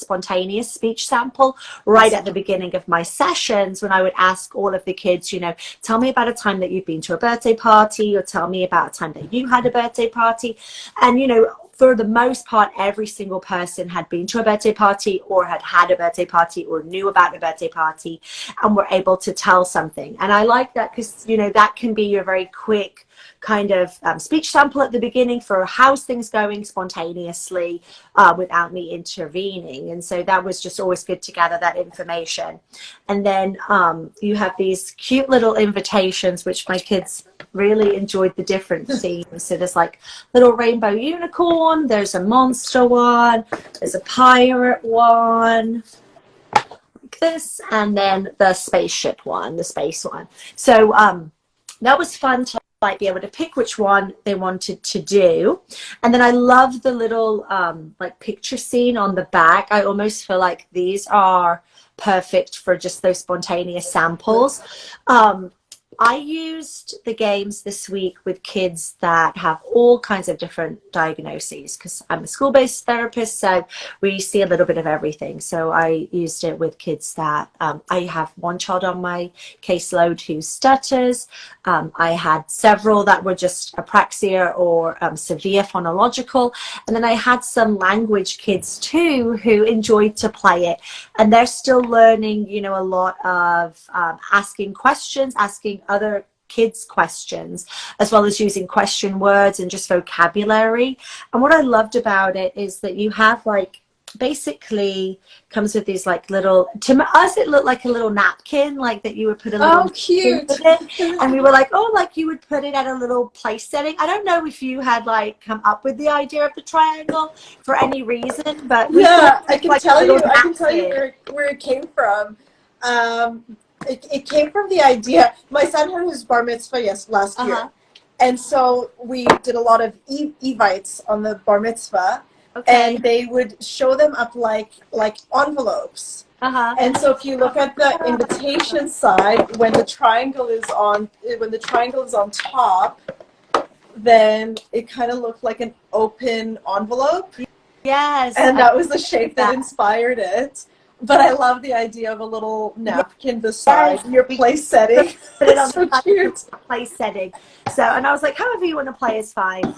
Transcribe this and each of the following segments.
spontaneous speech sample right at the beginning of my sessions, when I would ask all of the kids, you know, tell me about a time that you've been to a birthday party, or tell me about a time that you had a birthday party. And, you know, for the most part, every single person had been to a birthday party, or had had a birthday party, or knew about a birthday party, and were able to tell something. And I like that because, you know, that can be your very quick kind of speech sample at the beginning for how's things going spontaneously without me intervening. And so that was just always good to gather that information. And then you have these cute little invitations, which my kids really enjoyed the different themes. So there's like little rainbow unicorn, there's a monster one, there's a pirate one, like this, and then the spaceship one, the space one. So that was fun to like be able to pick which one they wanted to do. And then I love the little like picture scene on the back. I almost feel like these are perfect for just those spontaneous samples. I used the games this week with kids that have all kinds of different diagnoses, because I'm a school-based therapist, so we see a little bit of everything. So I used it with kids that, I have one child on my caseload who stutters. I had several that were just apraxia or severe phonological. And then I had some language kids too who enjoyed to play it. And they're still learning, you know, a lot of asking questions, asking other kids questions, as well as using question words and just vocabulary. And what I loved about it is that you have like, basically comes with these like little, to us it looked like a little napkin, like that you would put a little, oh cute, and we were like, oh, like you would put it at a little place setting. I don't know if you had like come up with the idea of the triangle for any reason, but yeah, I can tell you where it came from. It came from the idea, my son had his bar mitzvah last year, and so we did a lot of evites on the bar mitzvah. Okay. And they would show them up like envelopes. And so if you look at the invitation side, when the triangle is on top, then it kind of looked like an open envelope. Yes. And that was the shape that inspired it. But I love the idea of a little napkin beside your place setting. Put it on so the cute. place setting. So, and I was like, however you want to play is fine.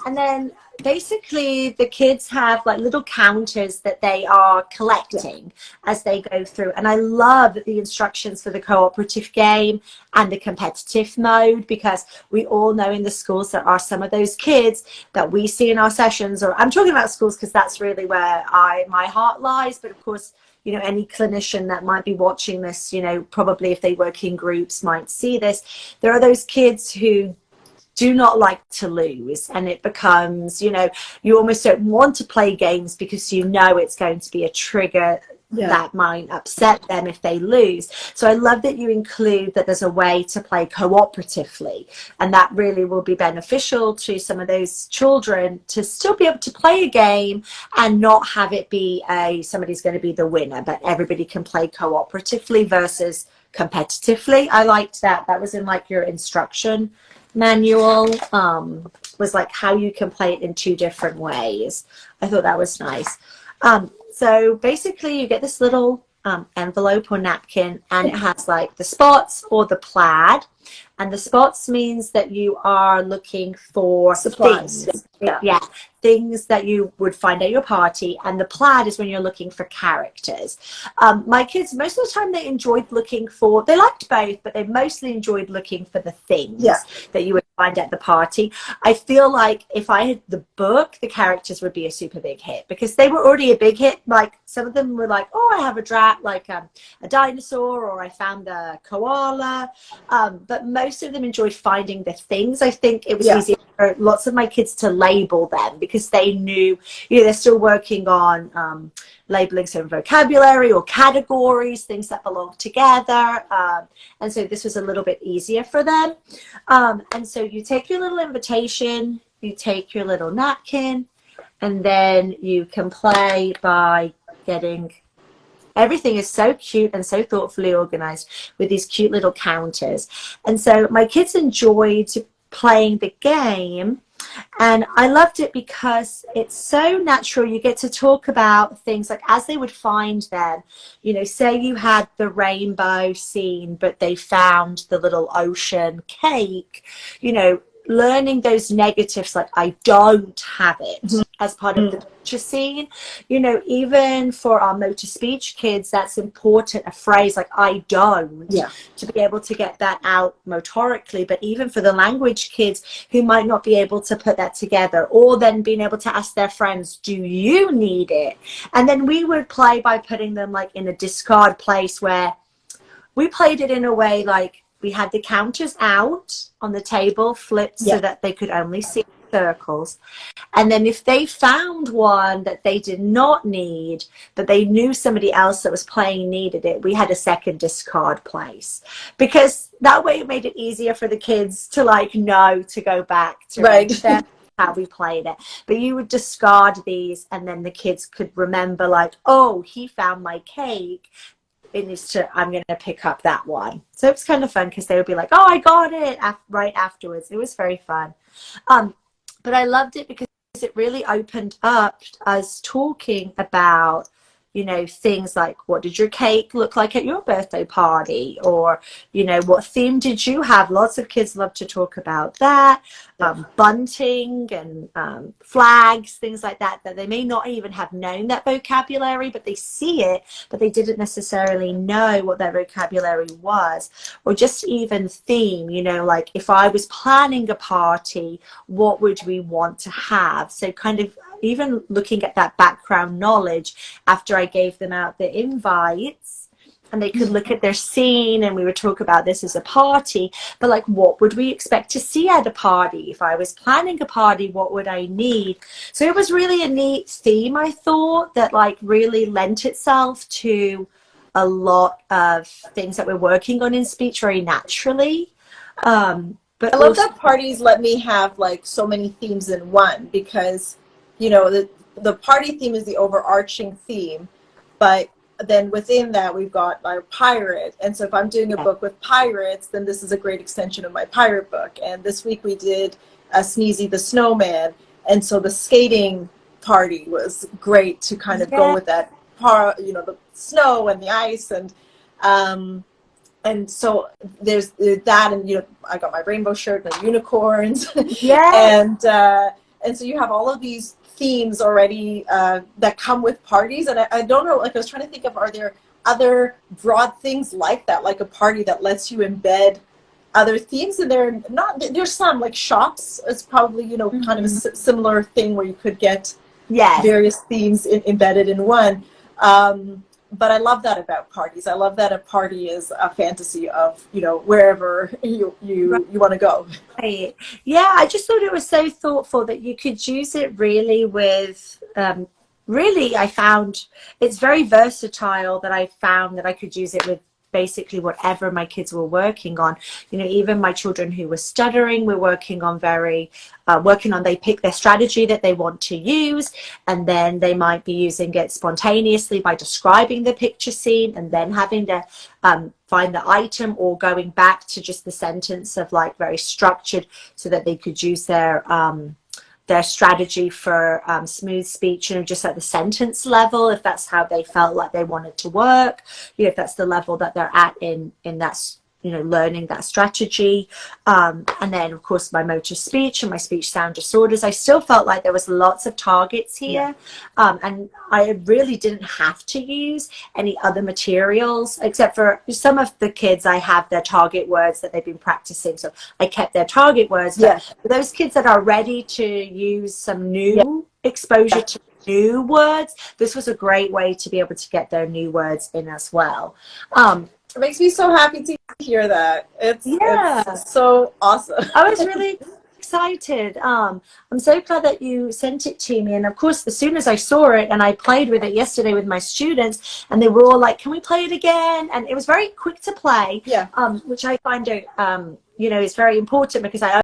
And then basically the kids have like little counters that they are collecting as they go through. And I love the instructions for the cooperative game and the competitive mode, because we all know in the schools there are some of those kids that we see in our sessions, or I'm talking about schools because that's really where my heart lies. But of course, you know, any clinician that might be watching this, you know, probably if they work in groups might see this. There are those kids who do not like to lose, and it becomes, you know, you almost don't want to play games because you know it's going to be a trigger that might upset them if they lose. So I love that you include that there's a way to play cooperatively, and that really will be beneficial to some of those children to still be able to play a game and not have it be somebody's going to be the winner, but everybody can play cooperatively versus competitively. I liked that. That was in like your instruction manual, was like how you can play it in two different ways. I thought that was nice. So basically you get this little envelope or napkin, and it has like the spots or the plaid, and the spots means that you are looking for supplies. Things that you would find at your party, and the plaid is when you're looking for characters. My kids, most of the time they enjoyed looking for, they liked both, but they mostly enjoyed looking for the things that you would find at the party. I feel like if I had the book, the characters would be a super big hit, because they were already a big hit. Like some of them were like, oh, I have a dinosaur, or I found a koala, but most of them enjoyed finding the things. I think it was easier for lots of my kids to label them, because they knew, you know, they're still working on labeling some vocabulary or categories, things that belong together, and so this was a little bit easier for them. And so you take your little invitation, you take your little napkin, and then you can play by getting, everything is so cute and so thoughtfully organized with these cute little counters. And so my kids enjoyed playing the game And I loved it because it's so natural. You get to talk about things like as they would find them, you know, say you had the rainbow scene, but they found the little ocean cake, you know, learning those negatives like I don't have it as part of the picture scene. You know, even for our motor speech kids, that's important, a phrase like I don't, to be able to get that out motorically. But even for the language kids who might not be able to put that together, or then being able to ask their friends, do you need it? And then we would play by putting them like in a discard place, where we played it in a way like we had the counters out on the table, flipped so that they could only see circles. And then if they found one that they did not need, but they knew somebody else that was playing needed it, we had a second discard place, because that way it made it easier for the kids to like know to go back to how we played it. But you would discard these, and then the kids could remember like, oh, he found my cake, it needs to, I'm going to pick up that one. So it was kind of fun because they would be like, oh, I got it right afterwards. It was very fun. But I loved it because it really opened up us talking about, you know, things like, what did your cake look like at your birthday party? Or, you know, what theme did you have? Lots of kids love to talk about that. Bunting and flags, things like that, that they may not even have known that vocabulary, but they see it, but they didn't necessarily know what their vocabulary was. Or just even theme, you know, like if I was planning a party, what would we want to have? So kind of even looking at that background knowledge after I gave them out the invites, and they could look at their scene, and we would talk about this as a party, but like, what would we expect to see at a party? If I was planning a party, what would I need? So it was really a neat theme, I thought, that like really lent itself to a lot of things that we're working on in speech very naturally. But I love that parties let me have like so many themes in one, because you know, the party theme is the overarching theme, but then within that we've got our pirate. And so if I'm doing a book with pirates, then this is a great extension of my pirate book. And this week we did Sneezy the Snowman, and so the skating party was great to kind of go with that you know, the snow and the ice, and so there's that, and you know, I got my rainbow shirt and the unicorns, and so you have all of these themes already that come with parties. And I don't know, like I was trying to think of, are there other broad things like that, like a party that lets you embed other themes? And there's some, like shops is probably, you know, kind of a similar thing where you could get various themes embedded in one. But I love that about parties. I love that a party is a fantasy of, you know, wherever you want to go. Right. Yeah, I just thought it was so thoughtful that you could use it really with, really, I found it's very versatile, that I found that I could use it with basically whatever my kids were working on. You know, even my children who were stuttering, we're working on they pick their strategy that they want to use, and then they might be using it spontaneously by describing the picture scene, and then having to find the item, or going back to just the sentence of like very structured, so that they could use their strategy for smooth speech, you know, just at the sentence level, if that's how they felt like they wanted to work, you know, if that's the level that they're at in that, you know, learning that strategy. And then of course my motor speech and my speech sound disorders, I still felt like there was lots of targets here. And I really didn't have to use any other materials, except for some of the kids, I have their target words that they've been practicing, so I kept their target words. But for those kids that are ready to use some new exposure to new words, this was a great way to be able to get their new words in as well. It makes me so happy to hear that. It's so awesome. I was really excited. I'm so glad that you sent it to me. And of course, as soon as I saw it, and I played with it yesterday with my students, and they were all like, can we play it again? And it was very quick to play, which I find, you know, is very important, because I